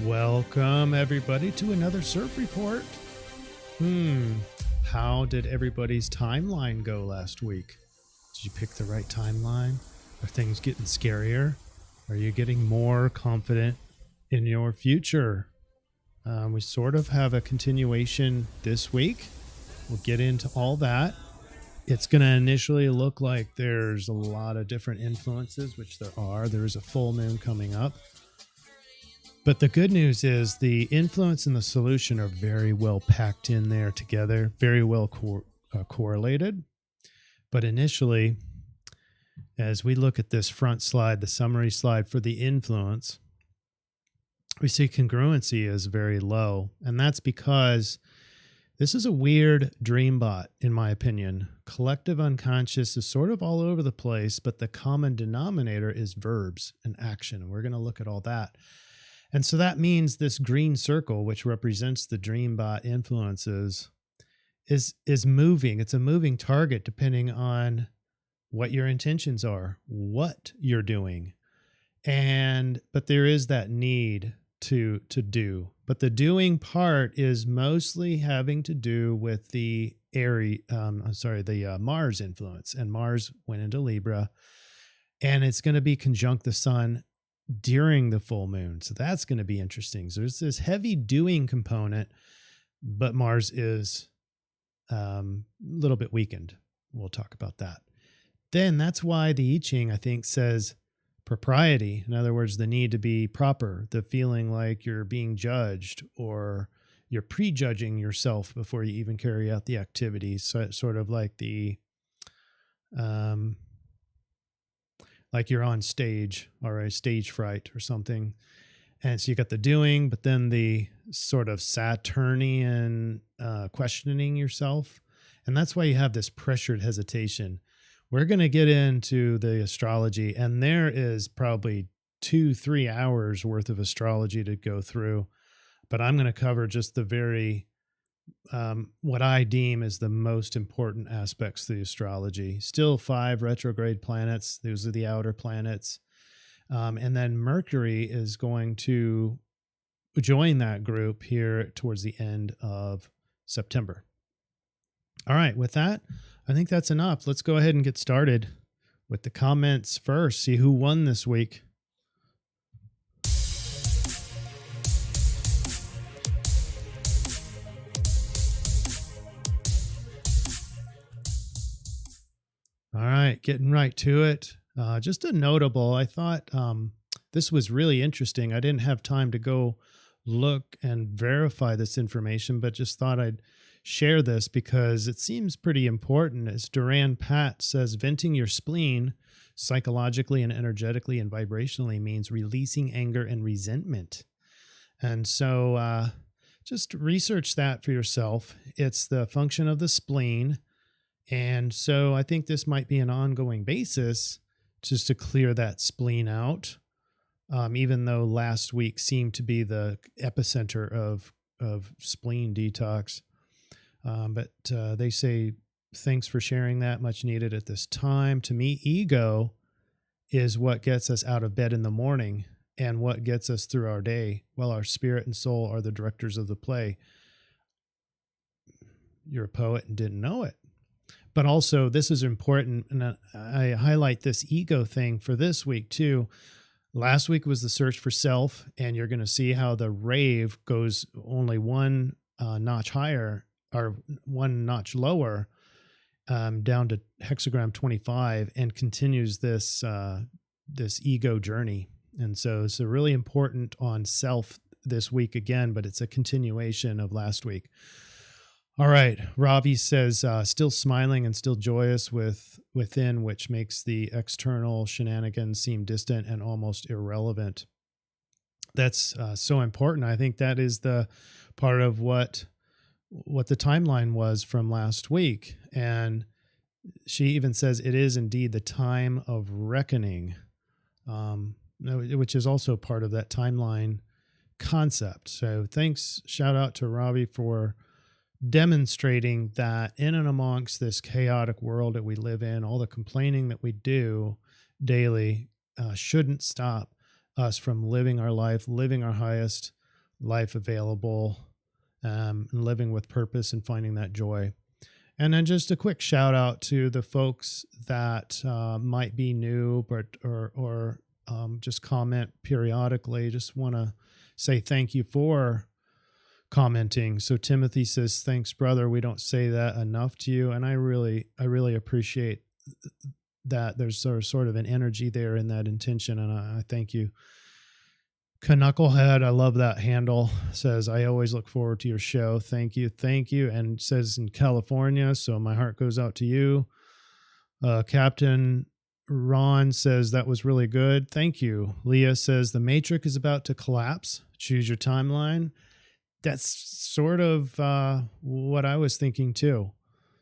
Welcome, everybody, to another CIRF report. How did everybody's timeline go last week? Did you pick the right timeline? Are things getting scarier? Are you getting more confident in your future? We sort of have a continuation this week. We'll get into all that. It's going to initially look like there's a lot of different influences, which there are. There is a full moon coming up. But the good news is the influence and the solution are very well packed in there together, very well correlated. But initially, as we look at this front slide, the summary slide for the influence, we see congruency is very low. And that's because this is a weird Dreambot, in my opinion. Collective unconscious is sort of all over the place, but the common denominator is verbs and action. And we're going to look at all that. And so that means this green circle, which represents the Dreambot influences, is moving. It's a moving target depending on what your intentions are, what you're doing. But there is that need to do. But the doing part is mostly having to do with the Mars influence. And Mars went into Libra, and it's going to be conjunct the sun during the full moon. So that's going to be interesting. So there's this heavy doing component, but Mars is a little bit weakened. We'll talk about that. Then that's why the I-Ching, I think, says propriety. In other words, the need to be proper, the feeling like you're being judged or you're prejudging yourself before you even carry out the activities. So it's sort of like like you're on stage or a stage fright or something. And so you got the doing, but then the sort of Saturnian questioning yourself. And that's why you have this pressured hesitation. We're going to get into the astrology, and there is probably 2-3 hours worth of astrology to go through. But I'm going to cover just the very what I deem is the most important aspects of the astrology. Still 5 retrograde planets. Those are the outer planets. And then Mercury is going to join that group here towards the end of September. All right, with that, I think that's enough. Let's go ahead and get started with the comments first. See who won this week. All right, getting right to it. Just a notable, I thought this was really interesting. I didn't have time to go look and verify this information, but just thought I'd share this because it seems pretty important. As Duran Pat says, venting your spleen psychologically and energetically and vibrationally means releasing anger and resentment. And so just research that for yourself. It's the function of the spleen. And so I think this might be an ongoing basis just to clear that spleen out, even though last week seemed to be the epicenter of spleen detox. But they say, thanks for sharing that, much needed at this time. To me, ego is what gets us out of bed in the morning and what gets us through our day, while our spirit and soul are the directors of the play. You're a poet and didn't know it. But also, this is important, and I highlight this ego thing for this week, too. Last week was the search for self, and you're going to see how the rave goes only one notch higher, or one notch lower, down to hexagram 25, and continues this ego journey. And so it's a really important on self this week again, but it's a continuation of last week. All right. Ravi says, still smiling and still joyous within, which makes the external shenanigans seem distant and almost irrelevant. That's so important. I think that is the part of what the timeline was from last week. And she even says it is indeed the time of reckoning, which is also part of that timeline concept. So thanks. Shout out to Ravi for demonstrating that in and amongst this chaotic world that we live in, all the complaining that we do daily shouldn't stop us from living our life, living our highest life available, and living with purpose and finding that joy. And then just a quick shout out to the folks that might be new, but or just comment periodically. Just want to say thank you for commenting. So Timothy says, "Thanks, brother. We don't say that enough to you," and I really appreciate that. There's sort of an energy there in that intention, and I thank you. Knucklehead, I love that handle, says, "I always look forward to your show. Thank you. And says in California, so my heart goes out to you. Captain Ron says, "That was really good. Thank you." Leah says, "The matrix is about to collapse. Choose your timeline." That's sort of what I was thinking too.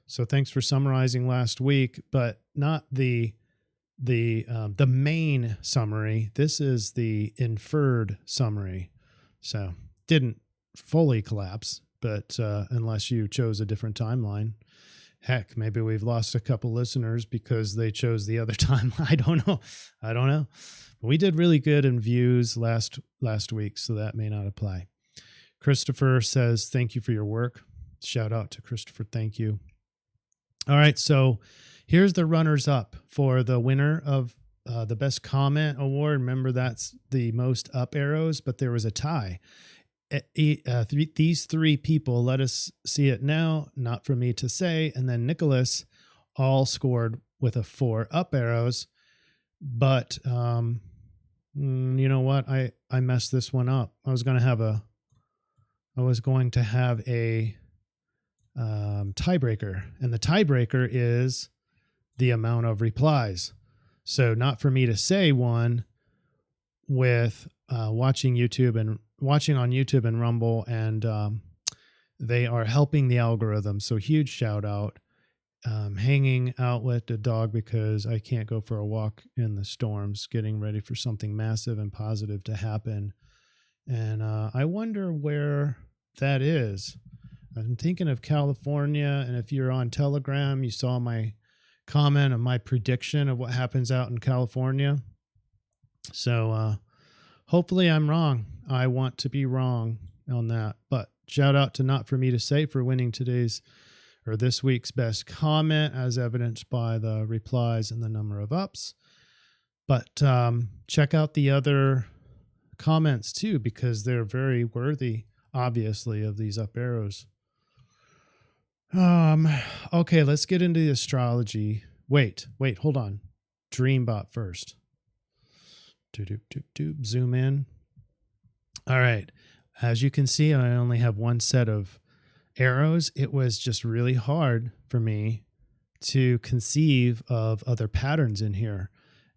So thanks for summarizing last week, but not the main summary. This is the inferred summary. So didn't fully collapse, but unless you chose a different timeline. Heck, maybe we've lost a couple listeners because they chose the other timeline. I don't know. But we did really good in views last week, so that may not apply. Christopher says, "Thank you for your work." Shout out to Christopher. Thank you. All right, so here's the runners up for the winner of the best comment award. Remember, that's the most up arrows, but there was a tie. These three people, let us see it now, not for me to say, and then Nicholas all scored with a 4 up arrows. But you know what? I messed this one up. I was going to have a tiebreaker, and the tiebreaker is the amount of replies. So not for me to say one with watching on YouTube and Rumble, and they are helping the algorithm. So huge shout out. Hanging out with the dog because I can't go for a walk in the storms, getting ready for something massive and positive to happen. And I wonder where that is. I'm thinking of California, and if you're on Telegram, you saw my comment of my prediction of what happens out in California. So hopefully I'm wrong. I want to be wrong on that. But shout out to Not For Me To Say for winning this week's best comment, as evidenced by the replies and the number of ups. But check out the other comments too, because they're very worthy, obviously, of these up arrows. Okay, let's get into the astrology. Wait, hold on. Dreambot first. Zoom in. All right. As you can see, I only have one set of arrows. It was just really hard for me to conceive of other patterns in here.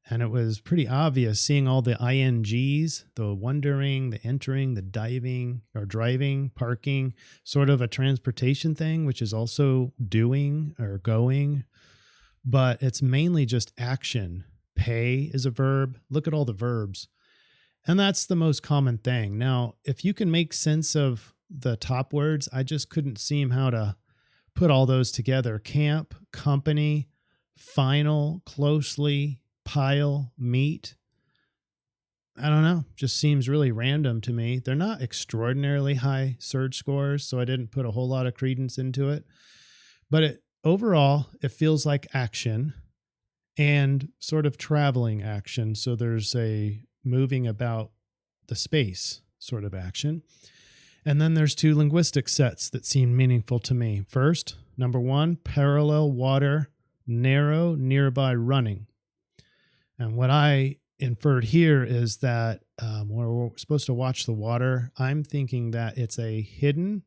And it was pretty obvious seeing all the INGs, the wondering, the entering, the diving or driving, parking, sort of a transportation thing, which is also doing or going. But it's mainly just action. Pay is a verb. Look at all the verbs. And that's the most common thing. Now, if you can make sense of the top words, I just couldn't seem how to put all those together. Camp, company, final, closely, pile, meet. I don't know. Just seems really random to me. They're not extraordinarily high surge scores, so I didn't put a whole lot of credence into it. But overall, it feels like action and sort of traveling action. So there's a moving about the space sort of action. And then there's 2 linguistic sets that seem meaningful to me. First, number 1, parallel water, narrow, nearby, running. And what I inferred here is that we're supposed to watch the water. I'm thinking that it's a hidden,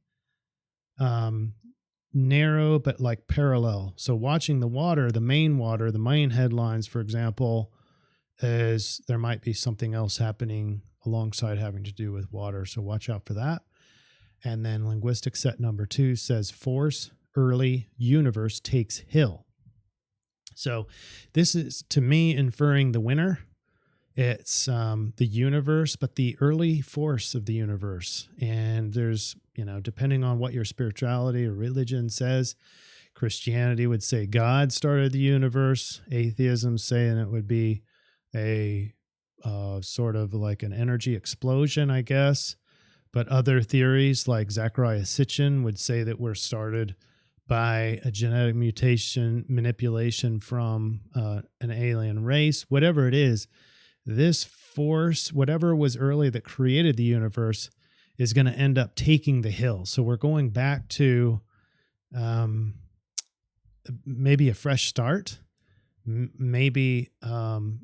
narrow, but like parallel. So watching the water, the main headlines, for example, is there might be something else happening alongside having to do with water. So watch out for that. And then linguistic set number 2 says force, early, universe takes hill. So this is, to me, inferring the winner. It's the universe, but the early force of the universe. And there's, depending on what your spirituality or religion says, Christianity would say God started the universe. Atheism saying it would be a sort of like an energy explosion, I guess. But other theories like Zachariah Sitchin would say that we're started by a genetic mutation manipulation from an alien race. Whatever it is, this force, whatever was early that created the universe, is going to end up taking the hill. So we're going back to maybe a fresh start. Maybe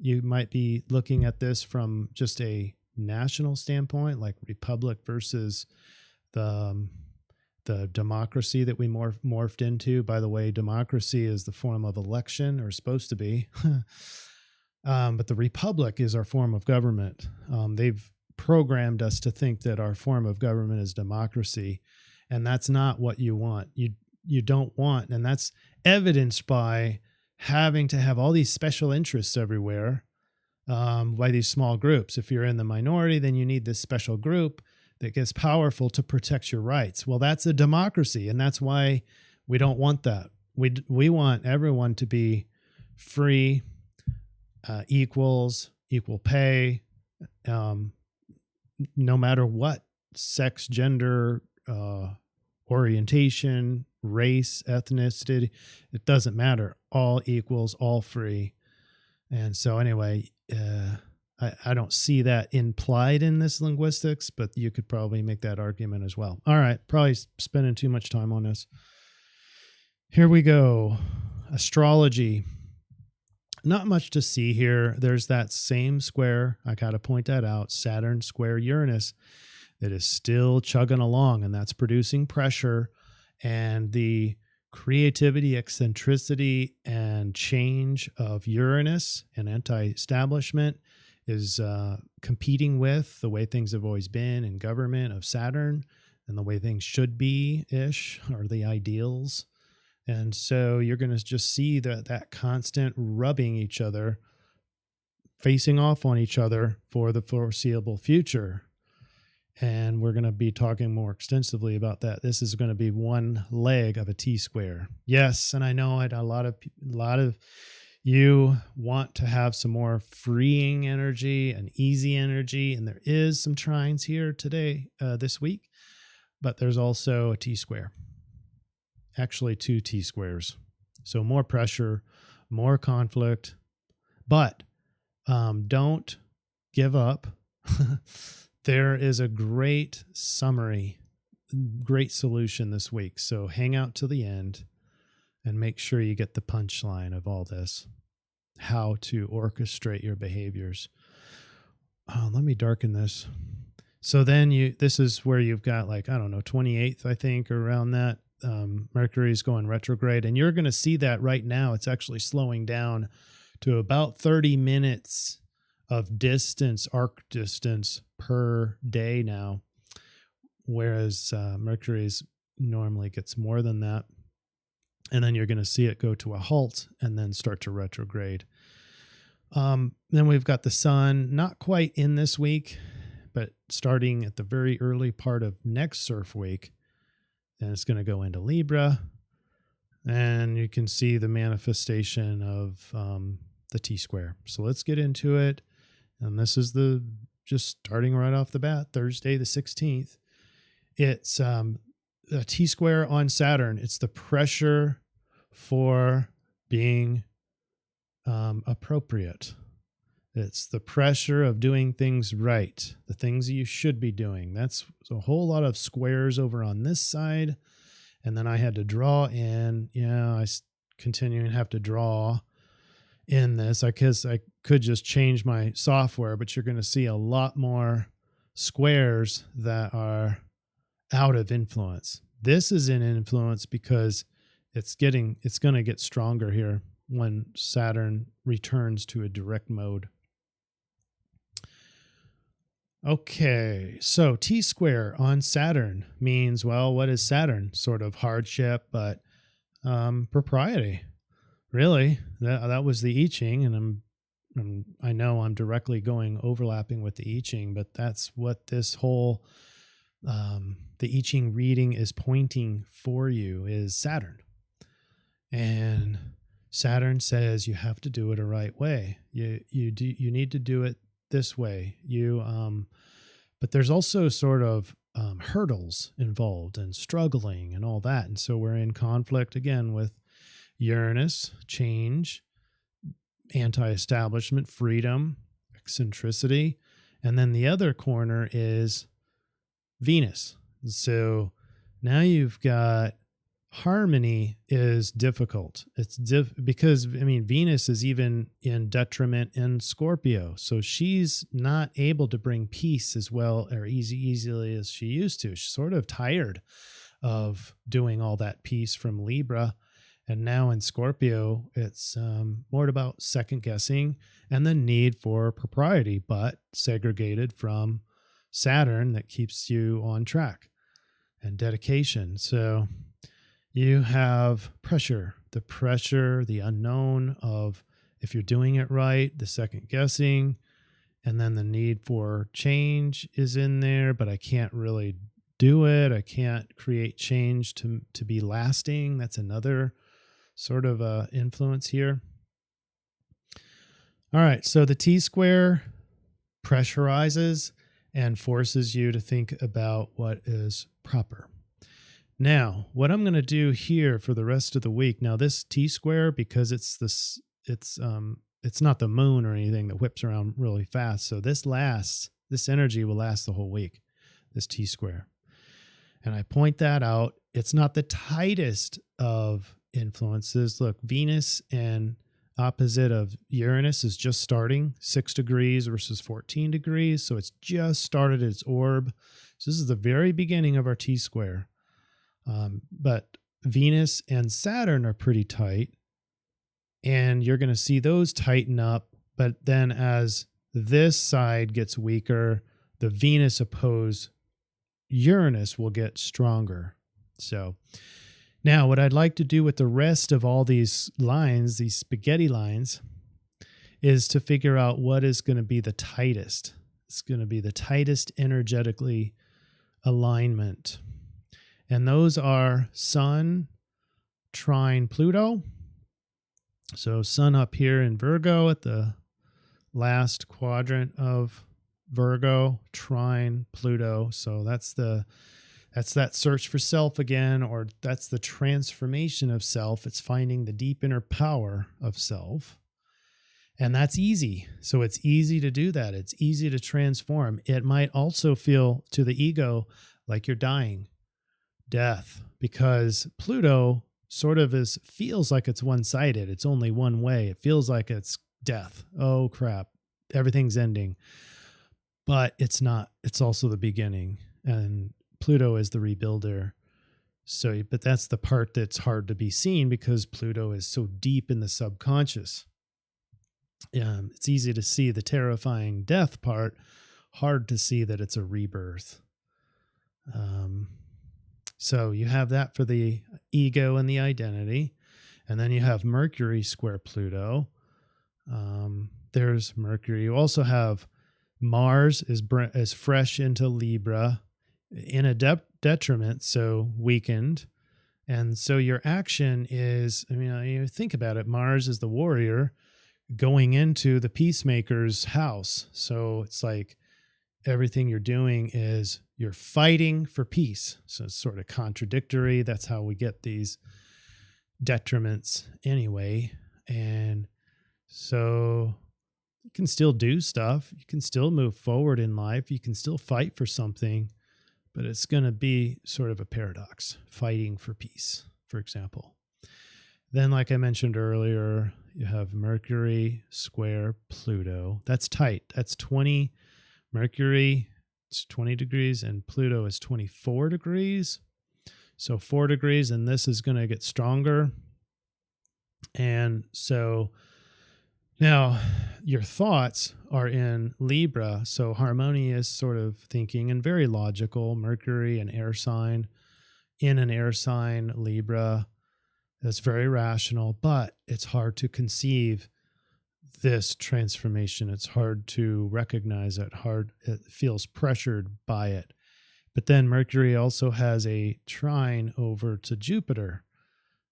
you might be looking at this from just a national standpoint, like republic versus the democracy that we morphed into. By the way, democracy is the form of election, or supposed to be. But the republic is our form of government. They've programmed us to think that our form of government is democracy, and that's not what you want. You don't want, and that's evidenced by having to have all these special interests everywhere by these small groups. If you're in the minority, then you need this special group that gets powerful to protect your rights. Well, that's a democracy, and that's why we don't want that. We want everyone to be free, equals, equal pay, no matter what sex, gender, orientation, race, ethnicity, it doesn't matter. All equals, all free. And so anyway, I don't see that implied in this linguistics, but you could probably make that argument as well. All right, probably spending too much time on this. Here we go. Astrology. Not much to see here. There's that same square. I got to point that out. Saturn square Uranus that is still chugging along, and that's producing pressure. And the creativity, eccentricity, and change of Uranus and anti-establishment is competing with the way things have always been in government of Saturn and the way things should be-ish, or the ideals. And so you're going to just see that constant rubbing each other, facing off on each other for the foreseeable future. And we're going to be talking more extensively about that. This is going to be one leg of a T-square. Yes, and I know a lot of you want to have some more freeing energy and easy energy, and there is some trines here today, this week, but there's also a T-square. Actually, 2 T-squares. So more pressure, more conflict, but don't give up. There is a great summary, great solution this week. So hang out to the end and make sure you get the punchline of all this, how to orchestrate your behaviors. Let me darken this. So then this is where you've got 28th, I think, around that. Mercury is going retrograde, and you're going to see that right now. It's actually slowing down to about 30 minutes of distance, arc distance per day now, whereas Mercury's normally gets more than that. And then you're going to see it go to a halt and then start to retrograde. Then we've got the sun, not quite in this week, but starting at the very early part of next CIRF week. And it's going to go into Libra. And you can see the manifestation of the T-square. So let's get into it. And this is just starting right off the bat, Thursday the 16th. It's a T-square on Saturn. It's the pressure for being appropriate. It's the pressure of doing things right, the things that you should be doing. That's a whole lot of squares over on this side. And then I had to draw in. I continue to have to draw in this. I guess I could just change my software, but you're going to see a lot more squares that are out of influence. This is in influence because it's going to get stronger here when Saturn returns to a direct mode. Okay, so T-square on Saturn means, well, what is Saturn? Sort of hardship, but propriety. Really, that was the I-Ching, and I know I'm directly overlapping with the I-Ching, but that's what this whole the I-Ching reading is pointing for you is Saturn. And Saturn says you have to do it a right way. You need to do it this way. But there's also sort of hurdles involved and struggling and all that. And so we're in conflict again with Uranus, change, anti-establishment, freedom, eccentricity. And then the other corner is Venus. So now you've got harmony is difficult. It's because Venus is even in detriment in Scorpio. So she's not able to bring peace as well or easily as she used to. She's sort of tired of doing all that peace from Libra. And now in Scorpio, it's more about second guessing and the need for propriety, but segregated from Saturn that keeps you on track and dedication. So you have the pressure, the unknown of if you're doing it right, the second guessing, and then the need for change is in there, but I can't really do it. I can't create change to be lasting. That's another sort of influence here. All right, so the T-square pressurizes and forces you to think about what is proper. Now, what I'm going to do here for the rest of the week, now this T-square, because it's not the moon or anything that whips around really fast. So this energy will last the whole week, this T-square. And I point that out. It's not the tightest of influences. Look, Venus and opposite of Uranus is just starting 6 degrees versus 14 degrees. So it's just started its orb. So this is the very beginning of our T-square. But Venus and Saturn are pretty tight, and you're going to see those tighten up. But then as this side gets weaker, the Venus opposed Uranus will get stronger. So now what I'd like to do with the rest of all these lines, these spaghetti lines, is to figure out what is going to be the tightest. It's going to be the tightest energetically alignment. And those are Sun, trine Pluto. So Sun up here in Virgo at the last quadrant of Virgo, trine Pluto. So that's that search for self again, or that's the transformation of self. It's finding the deep inner power of self. And that's easy. So it's easy to do that. It's easy to transform. It might also feel to the ego like you're dying. Death, because Pluto sort of feels like it's one-sided. It's only one way. It feels like it's death. Oh crap, everything's ending. But it's not. It's also the beginning, and Pluto is the rebuilder. So, but that's the part that's hard to be seen because Pluto is so deep in the subconscious. It's easy to see the terrifying death part, hard to see that it's a rebirth. So you have that for the ego and the identity. And then you have Mercury square Pluto. There's Mercury. You also have Mars is fresh into Libra in a detriment, so weakened. And so your action is, you think about it, Mars is the warrior going into the peacemaker's house. So it's like everything you're doing is you're fighting for peace. So it's sort of contradictory. That's how we get these detriments anyway. And so you can still do stuff. You can still move forward in life. You can still fight for something, but it's going to be sort of a paradox, fighting for peace, for example. Then, like I mentioned earlier, you have Mercury square Pluto. That's tight. That's 20. Mercury, it's 20 degrees, and Pluto is 24 degrees. So 4 degrees, and this is going to get stronger. And so now your thoughts are in Libra, so harmonious sort of thinking and very logical. Mercury, an air sign, in an air sign, Libra, that's very rational, but it's hard to conceive this transformation. It's hard to recognize it. It feels pressured by it. But then Mercury also has a trine over to Jupiter.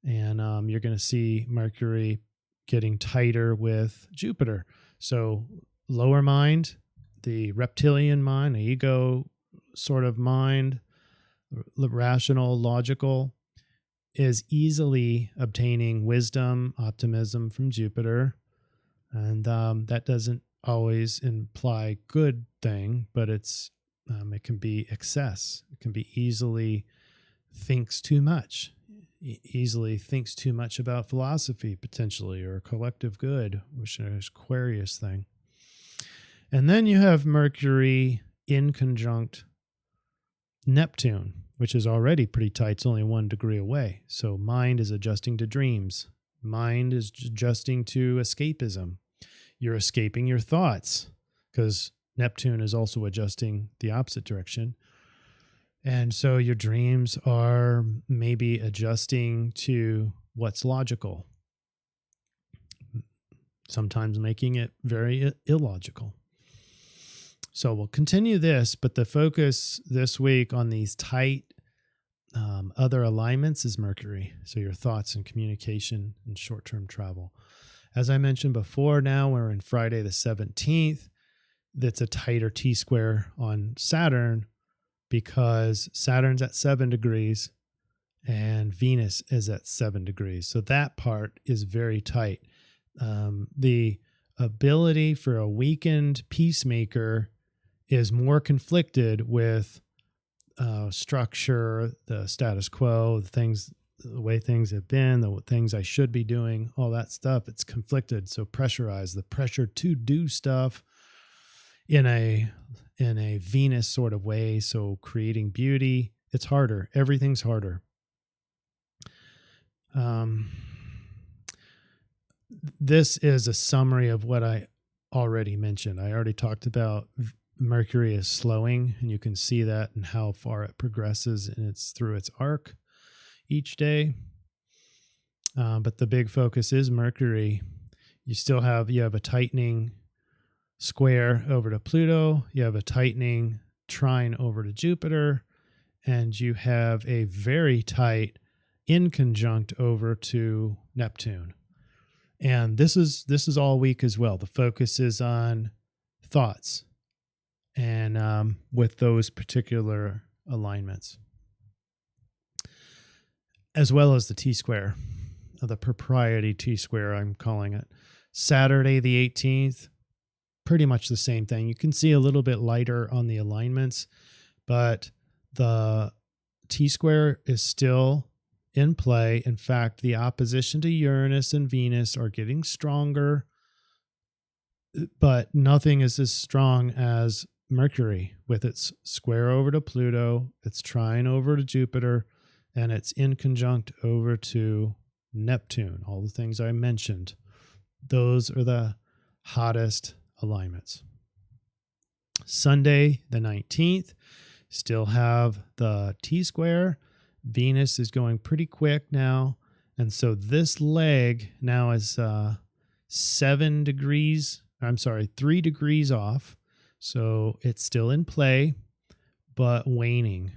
And you're going to see Mercury getting tighter with Jupiter. So lower mind, the reptilian mind, the ego, sort of mind, rational, logical, is easily obtaining wisdom, optimism from Jupiter. And that doesn't always imply good thing, but it can be excess. It can be easily thinks too much, easily thinks too much about philosophy potentially, or collective good, which is Aquarius thing. And then you have Mercury in conjunct Neptune, which is already pretty tight. It's only 1 degree away. So mind is adjusting to dreams. Mind is adjusting to escapism. You're escaping your thoughts because Neptune is also adjusting the opposite direction. And so your dreams are maybe adjusting to what's logical, sometimes making it very illogical. So we'll continue this, but the focus this week on these tight other alignments is Mercury. So your thoughts and communication and short-term travel. As I mentioned before, now we're in Friday the 17th. That's a tighter T-square on Saturn because Saturn's at 7 degrees and Venus is at 7 degrees. So that part is very tight. The ability for a weakened peacemaker is more conflicted with structure, the status quo, the way things have been, the things I should be doing, all that stuff. It's conflicted, so pressurized. The pressure to do stuff in a Venus sort of way, so creating beauty, it's harder. Everything's harder. This is a summary of what I already mentioned. I already talked about Mercury is slowing, and you can see that and how far it progresses, and it's through its arc each day. But the big focus is Mercury. You have a tightening square over to Pluto. You have a tightening trine over to Jupiter, and you have a very tight inconjunct over to Neptune. And this is all week as well. The focus is on thoughts and with those particular alignments, as well as the T-square, the propriety T-square, I'm calling it. Saturday the 18th, pretty much the same thing. You can see a little bit lighter on the alignments, but the T-square is still in play. In fact, the opposition to Uranus and Venus are getting stronger, but nothing is as strong as Mercury with its square over to Pluto, its trine over to Jupiter, and its inconjunct over to Neptune. All the things I mentioned, those are the hottest alignments. Sunday, the 19th, still have the T-square. Venus is going pretty quick now. And so this leg now is 3 degrees off. So it's still in play, but waning.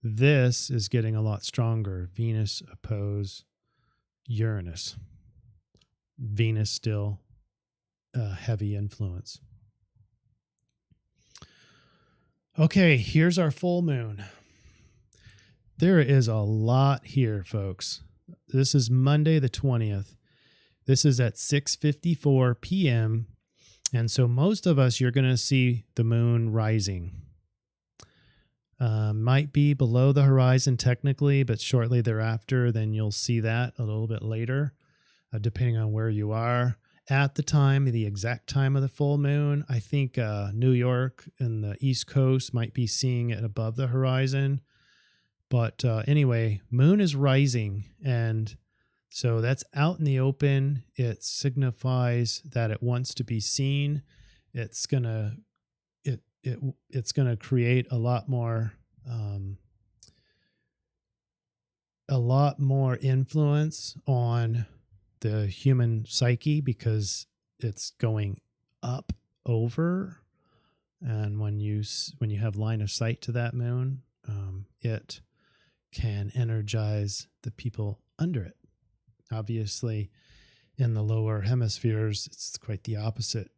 This is getting a lot stronger. Venus oppose Uranus. Venus still heavy influence. Okay, here's our full moon. There is a lot here, folks. This is Monday the 20th. This is at 6:54 p.m. And so most of us, you're going to see the moon rising. Might be below the horizon technically, but shortly thereafter, then you'll see that a little bit later, depending on where you are. At the exact time of the full moon, I think New York and the East Coast might be seeing it above the horizon. But anyway, moon is rising, and so that's out in the open. It signifies that it wants to be seen. It's gonna create a lot more influence on the human psyche because it's going up over, and when you have line of sight to that moon, it can energize the people under it. Obviously, in the lower hemispheres, it's quite the opposite.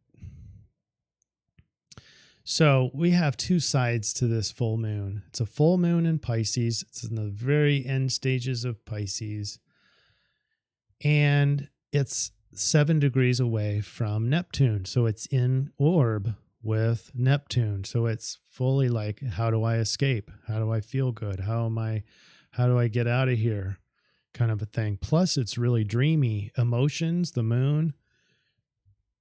So we have two sides to this full moon. It's a full moon in Pisces. It's in the very end stages of Pisces. And it's 7 degrees away from Neptune. So it's in orb with Neptune. So it's fully like, how do I escape? How do I feel good? How do I get out of here? Kind of a thing. Plus it's really dreamy emotions, the moon,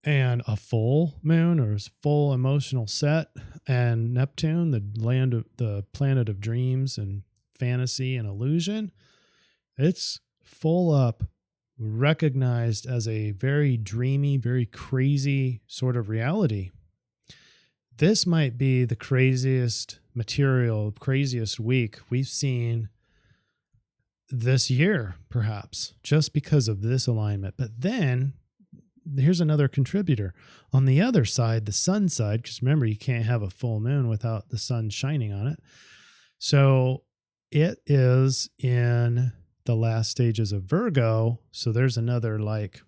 and a full moon or full emotional set, and Neptune, the planet of dreams and fantasy and illusion. It's full up, recognized as a very dreamy, very crazy sort of reality. This might be the craziest material, craziest week we've seen this year, perhaps, just because of this alignment. But then here's another contributor. On the other side, the sun side, because remember, you can't have a full moon without the sun shining on it. So it is in the last stages of Virgo. So there's another like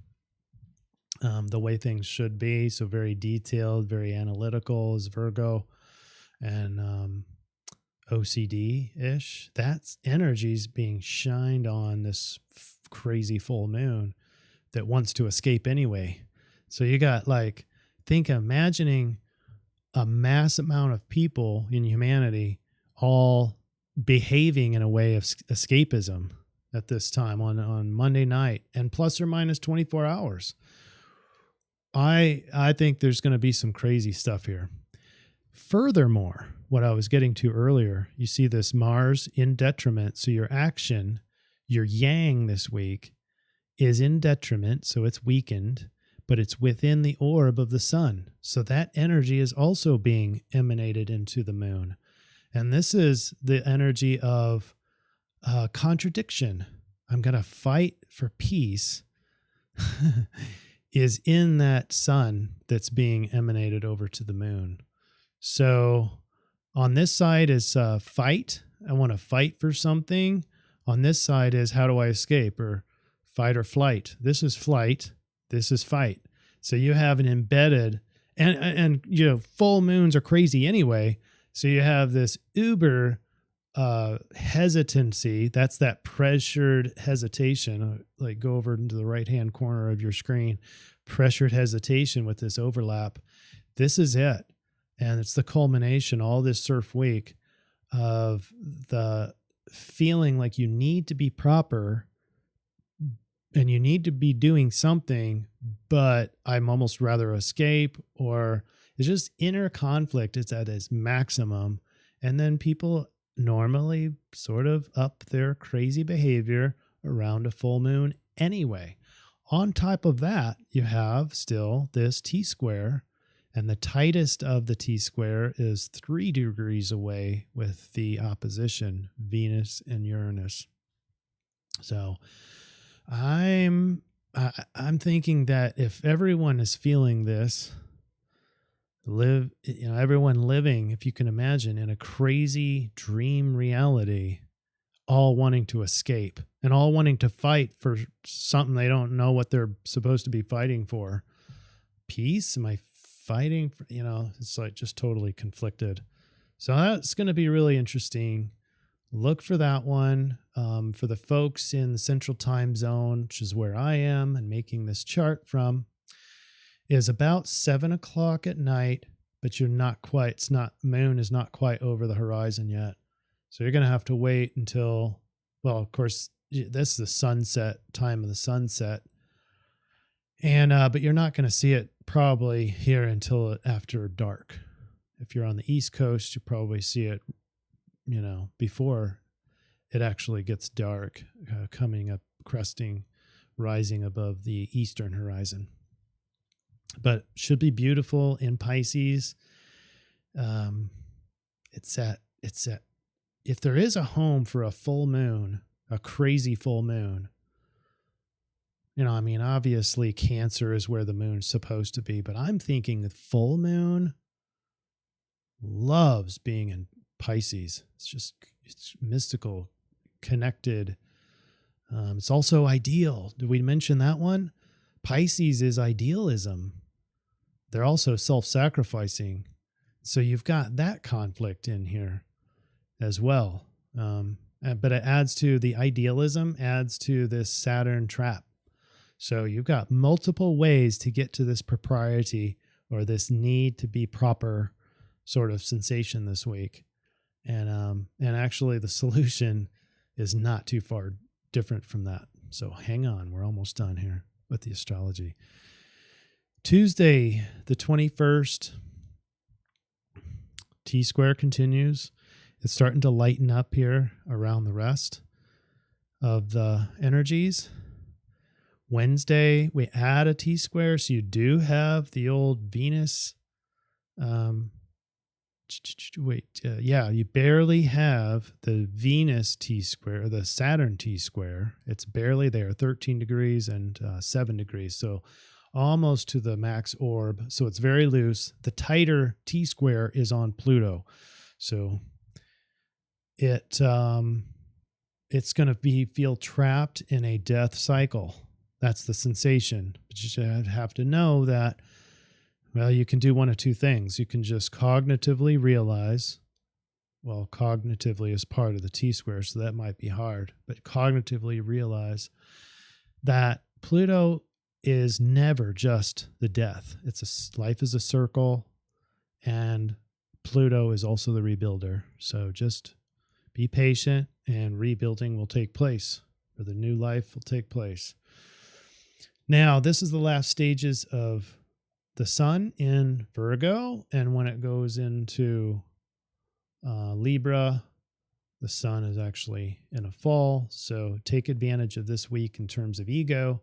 the way things should be. So very detailed, very analytical is Virgo, and OCD-ish. That's energies being shined on this crazy full moon that wants to escape anyway. So you got like, imagining a mass amount of people in humanity all behaving in a way of escapism at this time on Monday night, and plus or minus 24 hours. I think there's going to be some crazy stuff here. Furthermore, what I was getting to earlier, you see this Mars in detriment. So your action, your yang this week is in detriment. So it's weakened, but it's within the orb of the sun. So that energy is also being emanated into the moon. And this is the energy of contradiction. I'm going to fight for peace is in that sun that's being emanated over to the moon. So on this side is fight. I want to fight for something. On this side is how do I escape, or fight or flight. This is flight. This is fight. So you have an embedded, and you know, full moons are crazy anyway. So you have this uber hesitancy. That's that pressured hesitation. Like go over into the right-hand corner of your screen. Pressured hesitation with this overlap. This is it. And it's the culmination all this CIRF week of the feeling like you need to be proper and you need to be doing something, but I'm almost rather escape, or it's just inner conflict. It's at its maximum. And then people normally sort of up their crazy behavior around a full moon anyway. On top of that, you have still this T-square, and the tightest of the T-square is 3 degrees away with the opposition, Venus and Uranus. So I'm thinking that if everyone is feeling this, everyone living, if you can imagine, in a crazy dream reality, all wanting to escape and all wanting to fight for something they don't know what they're supposed to be fighting for. Peace? Am I fighting for, it's like just totally conflicted. So that's going to be really interesting. Look for that one. For the folks in the central time zone, which is where I am and making this chart from, is about 7 o'clock at night, but you're not quite, moon is not quite over the horizon yet. So you're going to have to wait until, well, of course, this is the sunset, time of the sunset. And, but you're not going to see it probably here until after dark. If you're on the East Coast, you probably see it, before it actually gets dark, coming up, cresting, rising above the eastern horizon. But should be beautiful in Pisces. It's at, if there is a home for a full moon, a crazy full moon, obviously Cancer is where the moon's supposed to be, but I'm thinking the full moon loves being in Pisces. It's mystical, connected. It's also ideal. Did we mention that one? Pisces is idealism. They're also self-sacrificing. So you've got that conflict in here as well. But it adds to the idealism, adds to this Saturn trap. So you've got multiple ways to get to this propriety or this need to be proper sort of sensation this week. And actually the solution is not too far different from that. So hang on, we're almost done here with the astrology. Tuesday, the 21st, T-square continues. It's starting to lighten up here around the rest of the energies. Wednesday, we add a T-square, so you do have the old Venus. You barely have the Venus T-square, or the Saturn T-square. It's barely there, 13 degrees and 7 degrees. So almost to the max orb. So it's very loose. The tighter T-square is on Pluto. So it's going to feel trapped in a death cycle. That's the sensation. But you should have to know that, well, you can do one of two things. You can just cognitively realize, well, cognitively is part of the T-square, so that might be hard, but cognitively realize that Pluto is never just the death. Life is a circle, and Pluto is also the rebuilder. So just be patient, and rebuilding will take place, or the new life will take place. Now, this is the last stages of the sun in Virgo, and when it goes into Libra, the sun is actually in a fall. So take advantage of this week in terms of ego,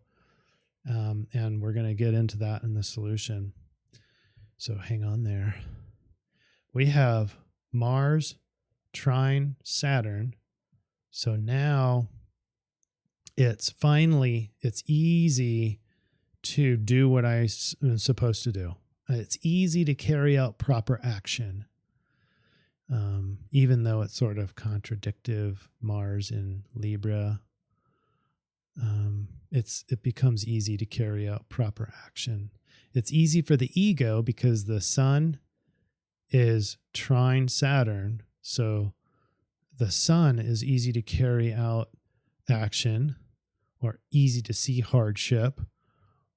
and we're going to get into that in the solution. So hang on there. We have Mars trine Saturn. So now it's easy to do what I'm supposed to do. It's easy to carry out proper action, even though it's sort of contradictive. Mars in Libra, it becomes easy to carry out proper action. It's easy for the ego because the sun is trine Saturn, so the sun is easy to carry out action, or easy to see hardship,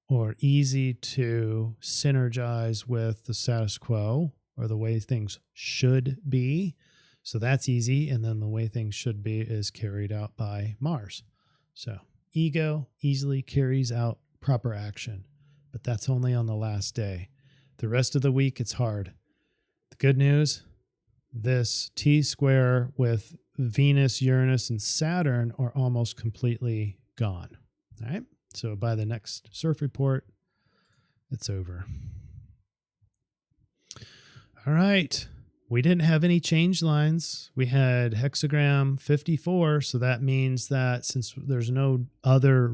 or easy to synergize with the status quo or the way things should be. So that's easy. And then the way things should be is carried out by Mars. So ego easily carries out proper action, but that's only on the last day. The rest of the week, it's hard. The good news, this T-square with Venus, Uranus, and Saturn are almost completely gone. All right. So by the next CIRF report, it's over. All right. We didn't have any change lines. We had hexagram 54. So that means that since there's no other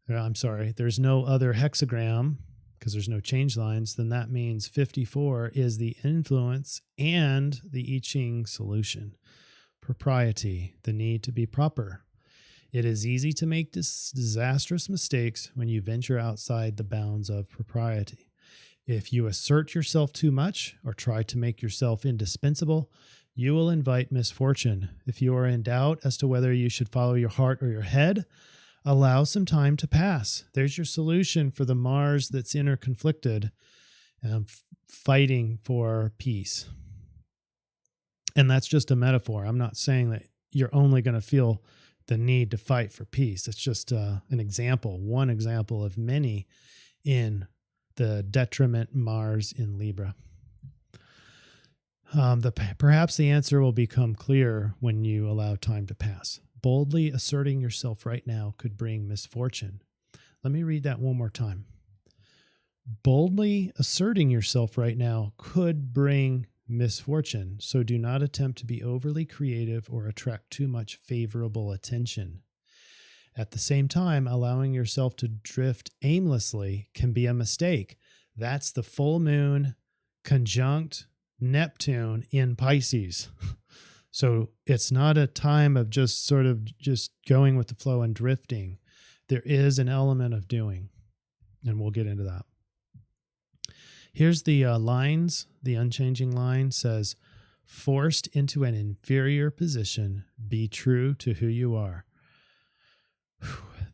there's no other hexagram because there's no change lines, then that means 54 is the influence and the I-Ching solution. Propriety, the need to be proper. It is easy to make disastrous mistakes when you venture outside the bounds of propriety. If you assert yourself too much or try to make yourself indispensable, you will invite misfortune. If you are in doubt as to whether you should follow your heart or your head, allow some time to pass. There's your solution for the Mars that's interconflicted, fighting for peace. And that's just a metaphor. I'm not saying that you're only going to feel the need to fight for peace. It's just an example, one example of many in the detriment Mars in Libra. Perhaps the answer will become clear when you allow time to pass. Boldly asserting yourself right now could bring misfortune. Let me read that one more time. Boldly asserting yourself right now could bring misfortune, so do not attempt to be overly creative or attract too much favorable attention. At the same time, allowing yourself to drift aimlessly can be a mistake. That's the full moon conjunct Neptune in Pisces. So it's not a time of just going with the flow and drifting. There is an element of doing, and we'll get into that. Here's the lines. The unchanging line says, forced into an inferior position, be true to who you are.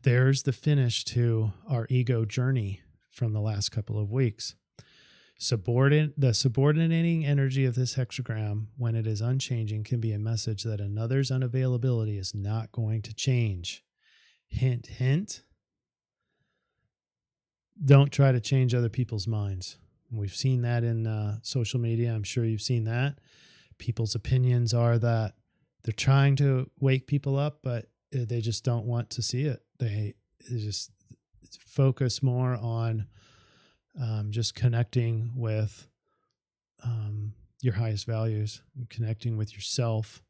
There's the finish to our ego journey from the last couple of weeks. The subordinating energy of this hexagram, when it is unchanging, can be a message that another's unavailability is not going to change. Hint, hint. Don't try to change other people's minds. We've seen that in social media. I'm sure you've seen that. People's opinions are that they're trying to wake people up, but they just don't want to see it. They just focus more on just connecting with your highest values, connecting with yourself,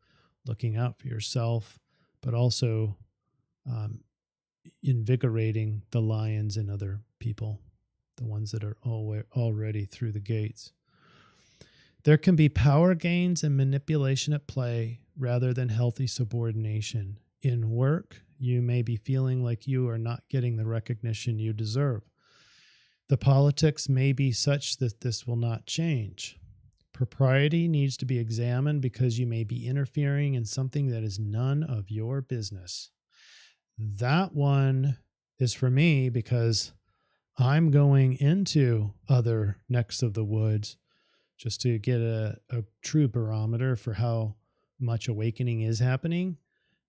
looking out for yourself, but also invigorating the lions in other people, the ones that are already through the gates. There can be power gains and manipulation at play rather than healthy subordination. In work, you may be feeling like you are not getting the recognition you deserve. The politics may be such that this will not change. Propriety needs to be examined because you may be interfering in something that is none of your business. That one is for me because I'm going into other necks of the woods just to get a true barometer for how much awakening is happening.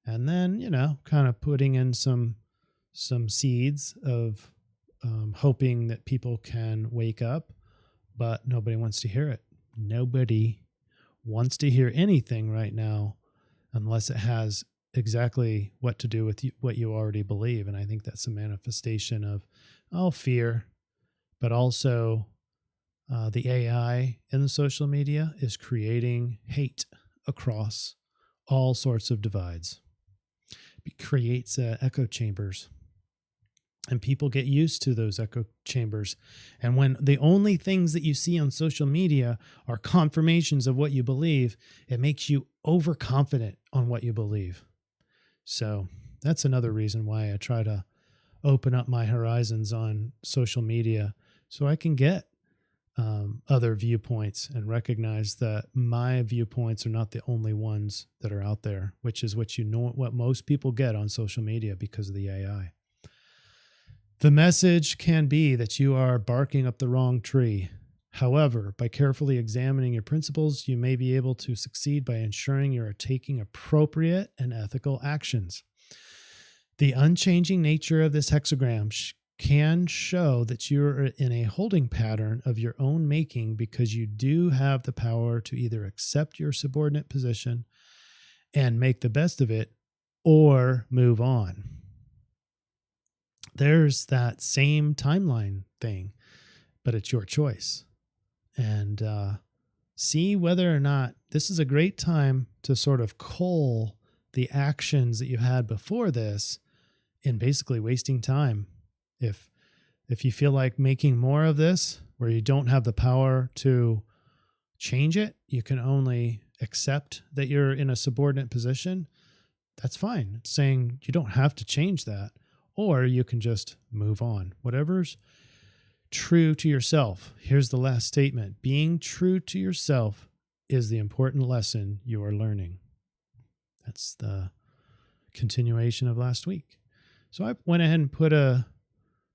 And then, kind of putting in some seeds of hoping that people can wake up, but nobody wants to hear it. Nobody wants to hear anything right now unless it has exactly what to do with what you already believe. And I think that's a manifestation of fear, but also the AI in the social media is creating hate across all sorts of divides. It creates echo chambers, and people get used to those echo chambers. And when the only things that you see on social media are confirmations of what you believe, it makes you overconfident on what you believe. So that's another reason why I try to open up my horizons on social media so I can get other viewpoints and recognize that my viewpoints are not the only ones that are out there, which is what most people get on social media because of the AI. The message can be that you are barking up the wrong tree. However, by carefully examining your principles, you may be able to succeed by ensuring you are taking appropriate and ethical actions. The unchanging nature of this hexagram can show that you're in a holding pattern of your own making because you do have the power to either accept your subordinate position and make the best of it or move on. There's that same timeline thing, but it's your choice. And see whether or not this is a great time to sort of cull the actions that you had before this in basically wasting time. If you feel like making more of this where you don't have the power to change it, you can only accept that you're in a subordinate position, that's fine. It's saying you don't have to change that, or you can just move on. Whatever's true to yourself. Here's the last statement. Being true to yourself is the important lesson you are learning. That's the continuation of last week. So I went ahead and put a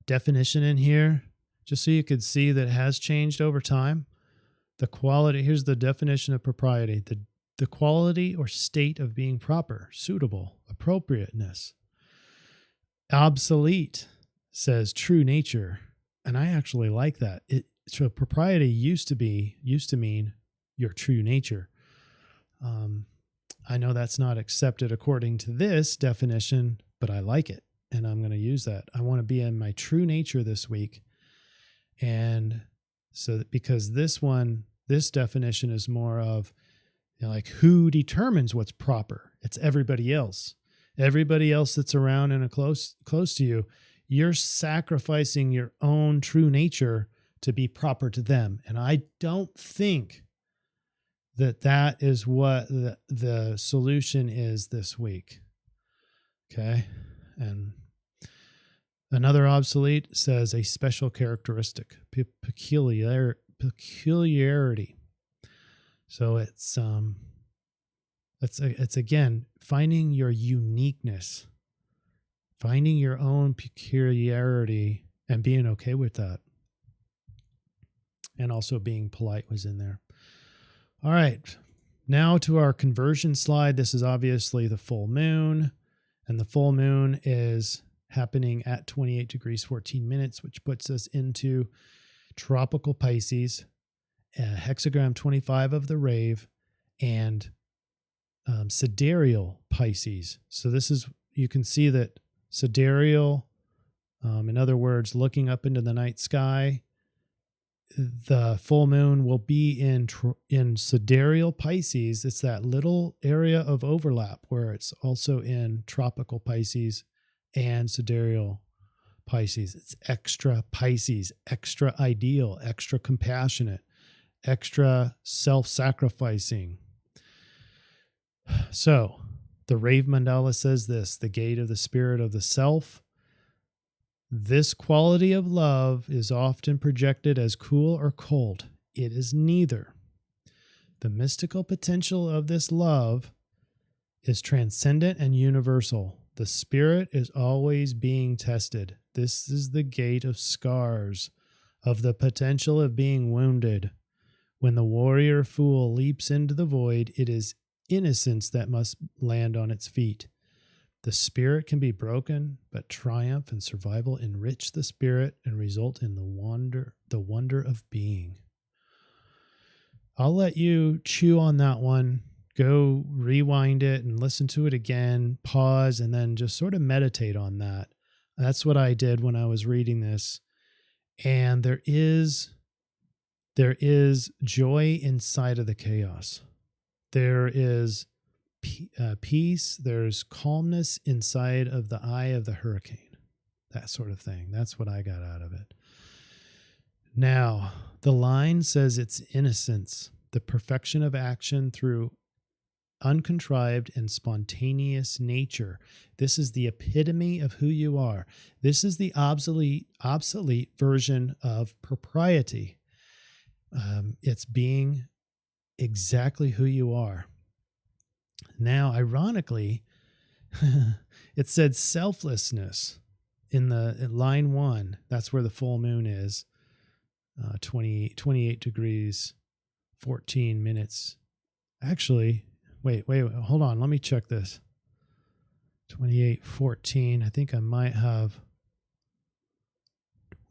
definition in here just so you could see that it has changed over time. The quality, here's the definition of propriety. The quality or state of being proper, suitable, appropriateness. Obsolete says true nature. And I actually like that. So propriety used to mean your true nature. I know that's not accepted according to this definition, but I like it. And I'm going to use that. I want to be in my true nature this week. And so that because this definition is more of, like who determines what's proper? It's everybody else. Everybody else that's around and close to you. You're sacrificing your own true nature to be proper to them. And I don't think that is what the solution is this week. Okay. And another obsolete says a special characteristic, peculiarity. So it's again finding your uniqueness, finding your own peculiarity, and being okay with that. And also being polite was in there. All right. Now to our conversion slide. This is obviously the full moon, and the full moon is happening at 28 degrees 14 minutes, which puts us into tropical Pisces, hexagram 25 of the rave, and sidereal Pisces. So this is, you can see that sidereal, in other words, looking up into the night sky, the full moon will be in sidereal Pisces. It's that little area of overlap where it's also in tropical Pisces and sidereal Pisces. It's extra Pisces, extra ideal, extra compassionate, extra self-sacrificing. So the Rave Mandala says this: the gate of the spirit of the self. This quality of love is often projected as cool or cold. It is neither. The mystical potential of this love is transcendent and universal. The spirit is always being tested. This is the gate of scars, of the potential of being wounded. When the warrior fool leaps into the void, it is innocence that must land on its feet. The spirit can be broken, but triumph and survival enrich the spirit and result in the wonder of being. I'll let you chew on that one. Go rewind it and listen to it again, pause, and then just sort of meditate on that. That's what I did when I was reading this. And there is joy inside of the chaos. There is peace, there's calmness inside of the eye of the hurricane, that sort of thing. That's what I got out of it. Now, the line says it's innocence, the perfection of action through uncontrived and spontaneous nature. This is the epitome of who you are. This is the obsolete version of propriety. It's being exactly who you are. Now, ironically, it said selflessness in line 1. That's where the full moon is. 28 degrees, 14 minutes. Actually, wait, hold on. Let me check this. 28:14. I think I might have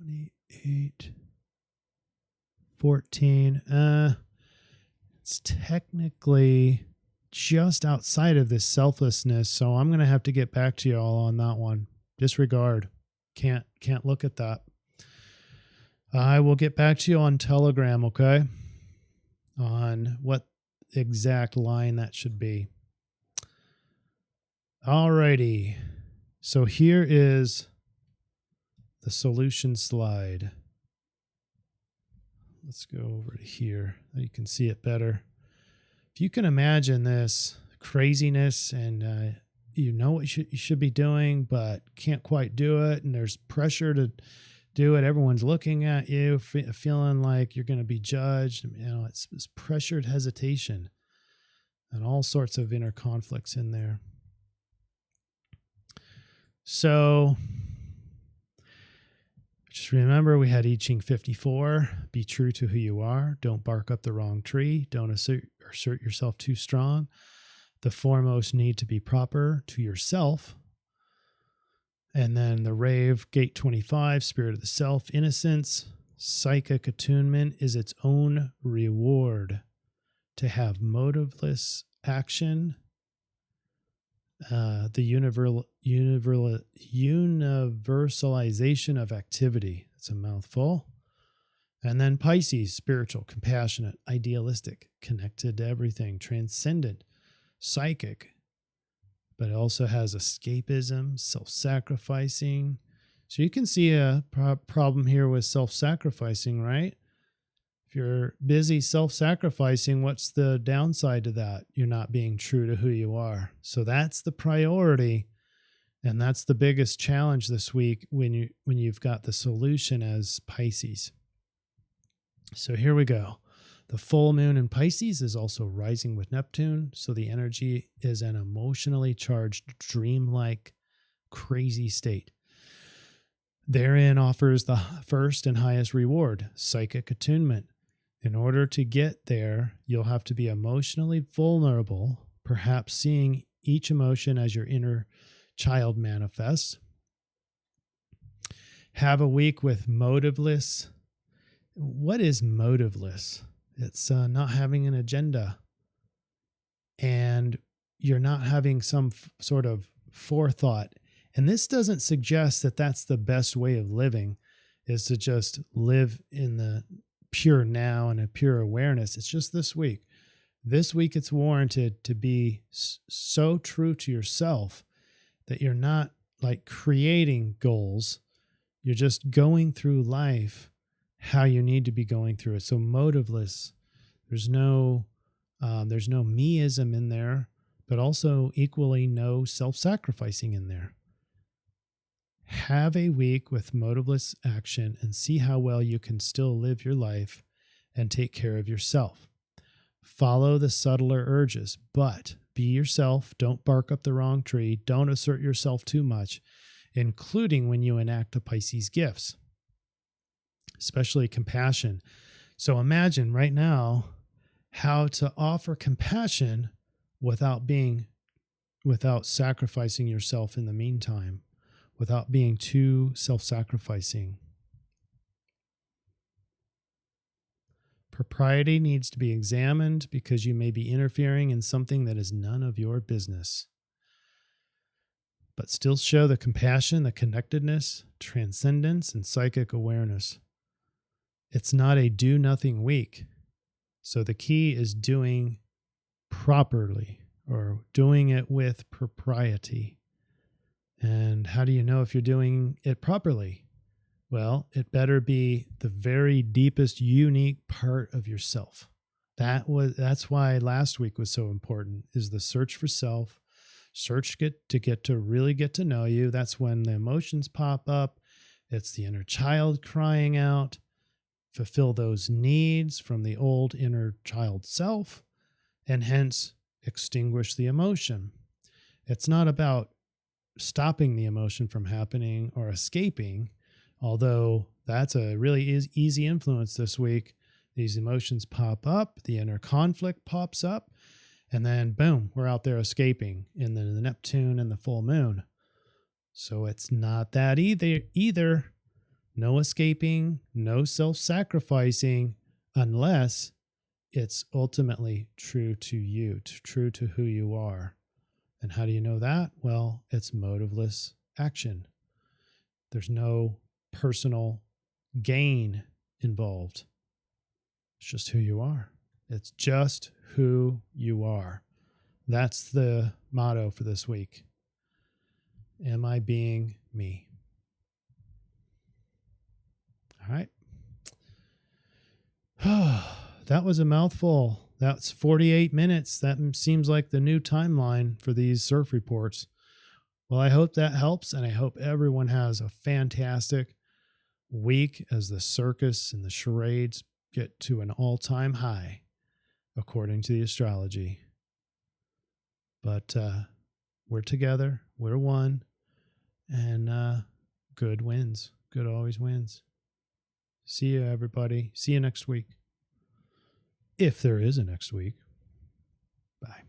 28:14. It's technically just outside of this selflessness, so I'm going to have to get back to you all on that one. Disregard. Can't look at that. I will get back to you on Telegram, okay? On what exact line that should be. Alrighty. So here is the solution slide. Let's go over to here. You can see it better. If you can imagine this craziness and you know what you should be doing, but can't quite do it, and there's pressure to do it. Everyone's looking at you, feeling like you're going to be judged. You know, it's pressured hesitation and all sorts of inner conflicts in there. So just remember, we had I-Ching 54. Be true to who you are. Don't bark up the wrong tree. Don't assert yourself too strong. The foremost need to be proper to yourself. And then the rave, gate 25, spirit of the self, innocence. Psychic attunement is its own reward. To have motiveless action. The universalization of activity. It's a mouthful. And then Pisces, spiritual, compassionate, idealistic, connected to everything, transcendent, psychic, but it also has escapism, self-sacrificing. So you can see a problem here with self-sacrificing, right? If you're busy self-sacrificing, what's the downside to that? You're not being true to who you are. So that's the priority, and that's the biggest challenge this week when you've got the solution as Pisces. So here we go. The full moon in Pisces is also rising with Neptune, so the energy is an emotionally charged, dreamlike, crazy state. Therein offers the first and highest reward, psychic attunement. In order to get there, you'll have to be emotionally vulnerable, perhaps seeing each emotion as your inner child manifests. Have a week with motiveless. What is motiveless? It's not having an agenda, and you're not having some sort of forethought. And this doesn't suggest that that's the best way of living, is to just live in the pure now and a pure awareness. It's just this week. This week it's warranted to be so true to yourself that you're not like creating goals. You're just going through life how you need to be going through it. So motiveless. There's no meism in there, but also equally no self-sacrificing in there. Have a week with motiveless action and see how well you can still live your life and take care of yourself. Follow the subtler urges, but be yourself. Don't bark up the wrong tree. Don't assert yourself too much, including when you enact the Pisces gifts, especially compassion. So imagine right now how to offer compassion without sacrificing yourself in the meantime, without being too self-sacrificing. Propriety needs to be examined because you may be interfering in something that is none of your business. But still show the compassion, the connectedness, transcendence, and psychic awareness. It's not a do-nothing week. So the key is doing properly, or doing it with propriety. And how do you know if you're doing it properly? Well, it better be the very deepest, unique part of yourself. That's why last week was so important, is the search for self, get to really get to know you. That's when the emotions pop up. It's the inner child crying out. Fulfill those needs from the old inner child self, and hence extinguish the emotion. It's not about stopping the emotion from happening or escaping, although that's a really easy influence this week. These emotions pop up, the inner conflict pops up, and then boom, we're out there escaping in the Neptune and the full moon. So it's not that either. No escaping, no self-sacrificing, unless it's ultimately true to you, true to who you are. And how do you know that? Well, it's motiveless action. There's no personal gain involved. It's just who you are. It's just who you are. That's the motto for this week. Am I being me? All right. That was a mouthful. That's 48 minutes. That seems like the new timeline for these CIRF reports. Well, I hope that helps, and I hope everyone has a fantastic week as the circus and the charades get to an all-time high, according to the astrology. But we're together. We're one. And good wins. Good always wins. See you, everybody. See you next week. If there is a next week. Bye.